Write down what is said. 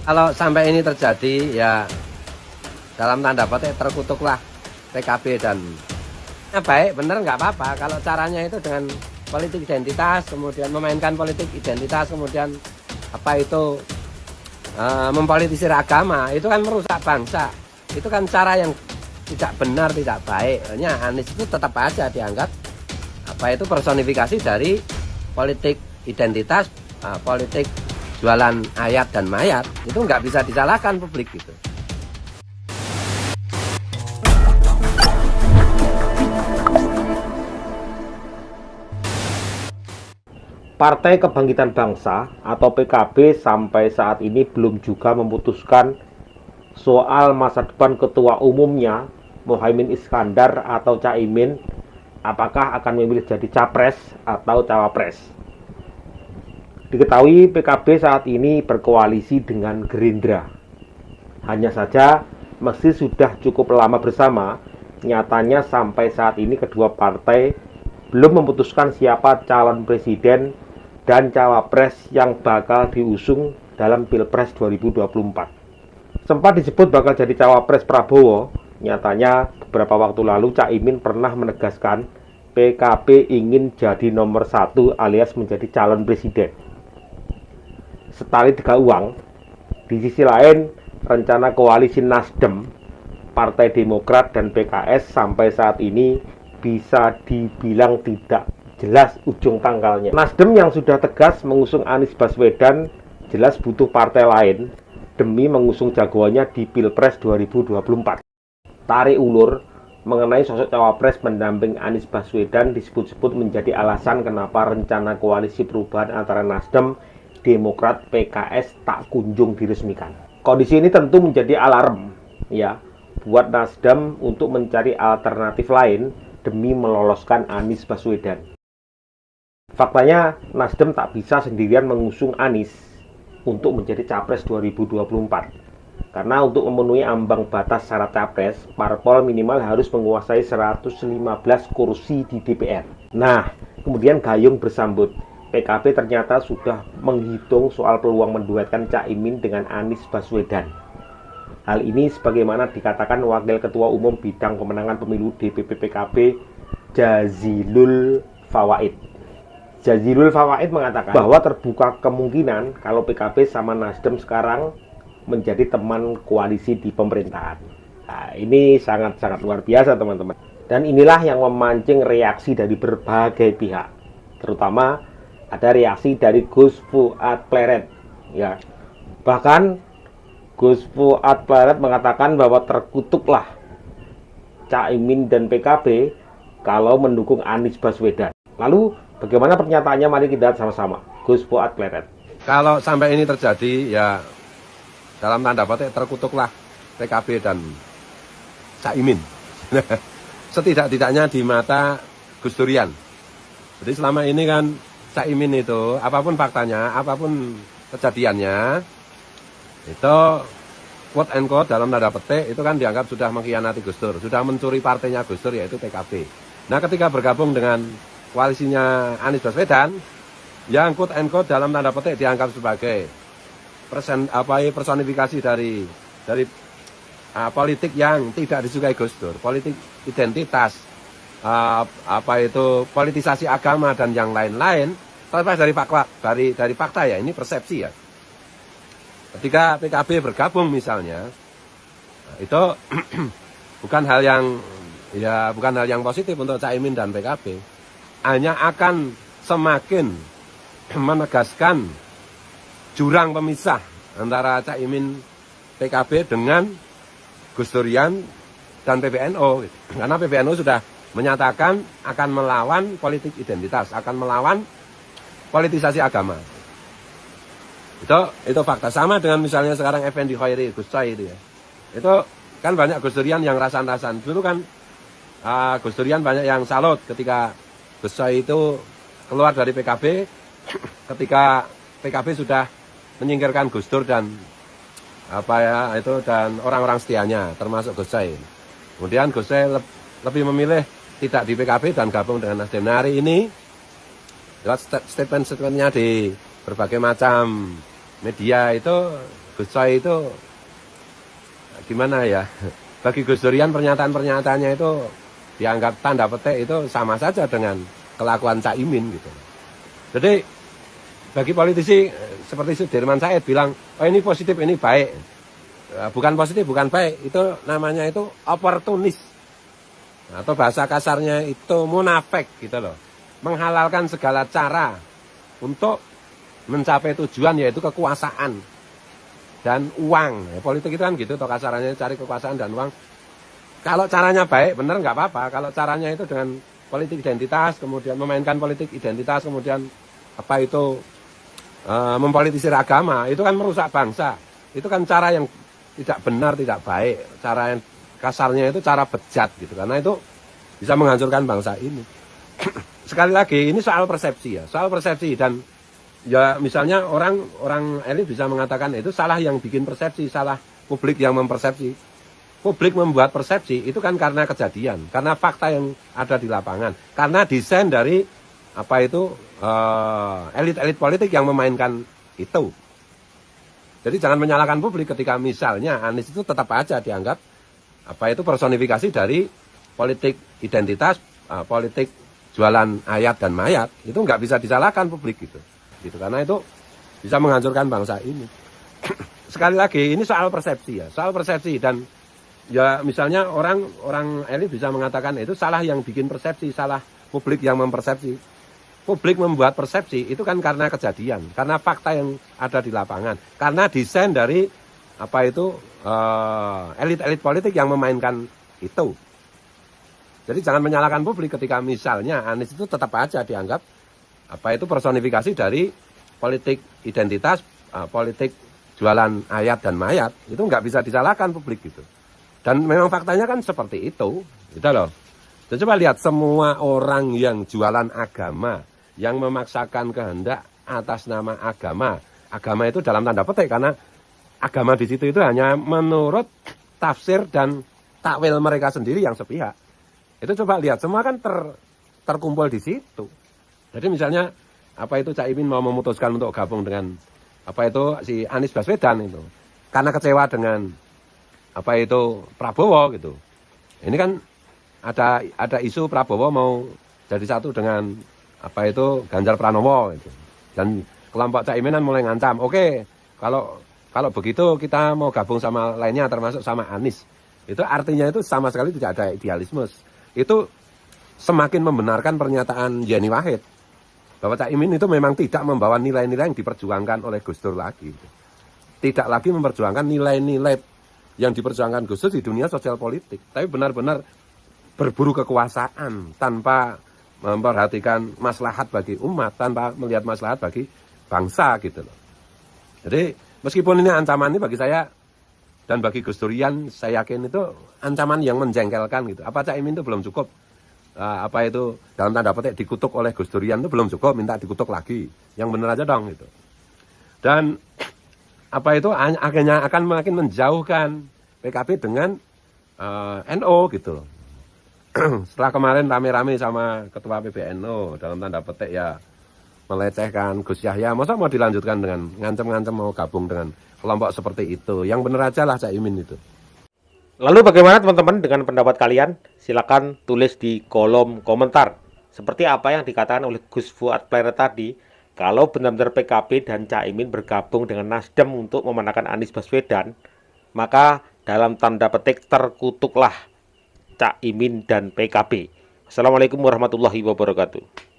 Kalau sampai ini terjadi ya dalam tanda petik terkutuklah PKB dan baik bener nggak apa-apa kalau caranya itu dengan politik identitas, kemudian memainkan politik identitas, kemudian apa itu mempolitisir agama, itu kan merusak bangsa. Itu kan cara yang tidak benar, tidak baik. Hanya Anies itu tetap aja dianggap apa itu personifikasi dari politik identitas, politik jualan ayat dan mayat. Itu nggak bisa disalahkan publik gitu. Partai Kebangkitan Bangsa atau PKB sampai saat ini belum juga memutuskan soal masa depan ketua umumnya Muhaimin Iskandar atau Caimin, apakah akan memilih jadi capres atau cawapres. Diketahui PKB saat ini berkoalisi dengan Gerindra. Hanya saja meski sudah cukup lama bersama, nyatanya sampai saat ini kedua partai belum memutuskan siapa calon presiden dan cawapres yang bakal diusung dalam Pilpres 2024. Sempat disebut bakal jadi cawapres Prabowo, nyatanya beberapa waktu lalu Caimin pernah menegaskan PKB ingin jadi nomor 1 alias menjadi calon presiden. Setali tiga uang, di sisi lain rencana koalisi Nasdem, Partai Demokrat dan PKS sampai saat ini bisa dibilang tidak jelas ujung tanggalnya. Nasdem yang sudah tegas mengusung Anies Baswedan jelas butuh partai lain demi mengusung jagoannya di Pilpres 2024. Tarik ulur mengenai sosok cawapres pendamping Anies Baswedan disebut-sebut menjadi alasan kenapa rencana koalisi perubahan antara Nasdem, Demokrat, PKS tak kunjung diresmikan. Kondisi ini tentu menjadi alarm ya buat Nasdem untuk mencari alternatif lain demi meloloskan Anies Baswedan. Faktanya, Nasdem tak bisa sendirian mengusung Anies untuk menjadi capres 2024. Karena untuk memenuhi ambang batas syarat capres, parpol minimal harus menguasai 115 kursi di DPR. Nah, kemudian gayung bersambut. PKB ternyata sudah menghitung soal peluang menduetkan Caimin dengan Anies Baswedan. Hal ini sebagaimana dikatakan Wakil Ketua Umum Bidang Pemenangan Pemilu DPP PKB, Jazilul Fawait. Jazilul Fawait mengatakan bahwa terbuka kemungkinan kalau PKB sama Nasdem sekarang menjadi teman koalisi di pemerintahan. Nah, ini sangat-sangat luar biasa teman-teman. Dan inilah yang memancing reaksi dari berbagai pihak. Terutama ada reaksi dari Gus Fuad Pleret. Ya. Bahkan Gus Fuad Pleret mengatakan bahwa terkutuklah Caimin dan PKB kalau mendukung Anies Baswedan. Lalu bagaimana pernyataannya? Mari kita lihat sama-sama. Gus Fuad Pleret. Kalau sampai ini terjadi ya dalam tanda petik terkutuklah PKB dan Caimin. Setidak-tidaknya di mata Gus Durian. Jadi selama ini kan Caimin itu apapun faktanya, apapun kejadiannya, itu quote and quote dalam tanda petik itu kan dianggap sudah mengkhianati Gus Dur, sudah mencuri partainya Gus Dur yaitu PKB. Nah, ketika bergabung dengan koalisinya Anies Baswedan, yang quote and quote dalam tanda petik dianggap sebagai personifikasi dari politik yang tidak disukai Gus Dur, politik identitas, politisasi agama dan yang lain-lain, terlepas dari fakta ya, ini persepsi ya. Ketika PKB bergabung misalnya, itu bukan hal yang positif untuk Caimin dan PKB. Hanya akan semakin menegaskan jurang pemisah antara Caimin PKB dengan Gus Durian dan PBNU. Karena PBNU sudah menyatakan akan melawan politik identitas, akan melawan politisasi agama. Itu fakta. Sama dengan misalnya sekarang Effendi Khairi, Gus Coy itu ya. Itu kan banyak Gus Durian yang rasan-rasan. Dulu kan Gus Durian banyak yang salut ketika Gus Coy itu keluar dari PKB, ketika PKB sudah menyingkirkan Gus Dur dan dan orang-orang setianya, termasuk Gus Coy. Kemudian Gus Coy lebih memilih tidak di PKB dan gabung dengan Nasdem. Nah, hari ini lewat statement-statementnya di berbagai macam media itu Gus Coy itu gimana ya? Bagi Gus Durian pernyataan-pernyataannya itu dianggap tanda petik itu sama saja dengan kelakuan Cak Imin gitu. Jadi bagi politisi seperti Sudirman Said bilang, oh ini positif, ini baik. Bukan positif, bukan baik. Itu namanya itu oportunis. Atau bahasa kasarnya itu munafik gitu loh. Menghalalkan segala cara untuk mencapai tujuan yaitu kekuasaan dan uang. Politik itu kan gitu, toh kasarannya cari kekuasaan dan uang. Kalau caranya baik, bener nggak apa-apa. Kalau caranya itu dengan politik identitas, kemudian memainkan politik identitas, kemudian apa itu mempolitisir agama, itu kan merusak bangsa. Itu kan cara yang tidak benar, tidak baik. Cara yang kasarnya itu cara bejat gitu. Karena itu bisa menghancurkan bangsa ini. Sekali lagi, ini soal persepsi ya, soal persepsi. Dan ya misalnya orang elit bisa mengatakan itu salah yang bikin persepsi, salah publik yang mempersepsi. Publik membuat persepsi itu kan karena kejadian, karena fakta yang ada di lapangan, karena desain dari apa itu elit-elit politik yang memainkan itu. Jadi jangan menyalahkan publik ketika misalnya Anies itu tetap aja dianggap apa itu personifikasi dari politik identitas, politik jualan ayat dan mayat. Itu nggak bisa disalahkan publik gitu. Karena itu bisa menghancurkan bangsa ini. Sekali lagi ini soal persepsi ya, soal persepsi. Dan ya misalnya orang elit bisa mengatakan itu salah yang bikin persepsi, salah publik yang mempersepsi. Publik membuat persepsi itu kan karena kejadian, karena fakta yang ada di lapangan, karena desain dari apa itu elit-elit politik yang memainkan itu. Jadi jangan menyalahkan publik ketika misalnya Anies itu tetap aja dianggap apa itu personifikasi dari politik identitas, politik jualan ayat dan mayat. Itu nggak bisa disalahkan publik gitu. Dan memang faktanya kan seperti itu, gitu loh. Dan coba lihat semua orang yang jualan agama, yang memaksakan kehendak atas nama agama. Agama itu dalam tanda petik karena agama di situ itu hanya menurut tafsir dan takwil mereka sendiri yang sepihak. Itu coba lihat semua kan terkumpul di situ. Jadi misalnya apa itu Cak Imin mau memutuskan untuk gabung dengan apa itu si Anies Baswedan itu karena kecewa dengan apa itu Prabowo gitu. Ini kan ada isu Prabowo mau jadi satu dengan apa itu Ganjar Pranowo gitu. Dan kelompok Cak Imin mulai ngancam, oke, kalau begitu kita mau gabung sama lainnya termasuk sama Anies. Itu artinya itu sama sekali tidak ada idealisme. Itu semakin membenarkan pernyataan Yeni Wahid bahwa Cak Imin itu memang tidak membawa nilai-nilai yang diperjuangkan oleh Gus Dur lagi. Tidak lagi memperjuangkan nilai-nilai yang diperjuangkan Gus Dur di dunia sosial politik, tapi benar-benar berburu kekuasaan tanpa memperhatikan maslahat bagi umat, tanpa melihat maslahat bagi bangsa gitu loh. Jadi meskipun ini ancaman ini bagi saya dan bagi Gus Durian, saya yakin itu ancaman yang menjengkelkan gitu. Apa Cak Imin itu belum cukup? Apa itu dalam tanda petik dikutuk oleh Gus Durian itu belum cukup, minta dikutuk lagi. Yang benar aja dong gitu. Dan apa itu akhirnya akan makin menjauhkan PKB dengan NU gitu loh. Setelah kemarin rame-rame sama ketua PBNU dalam tanda petik ya melecehkan Gus Yahya, masa mau dilanjutkan dengan ngancam-ngancam mau gabung dengan kelompok seperti itu? Yang benar aja lah Cak Imin itu. Lalu bagaimana teman-teman dengan pendapat kalian? Silakan tulis di kolom komentar. Seperti apa yang dikatakan oleh Gus Fuad Player tadi, kalau benar-benar PKB dan Cak Imin bergabung dengan Nasdem untuk memenangkan Anies Baswedan, maka dalam tanda petik terkutuklah Cak Imin dan PKB. Assalamualaikum warahmatullahi wabarakatuh.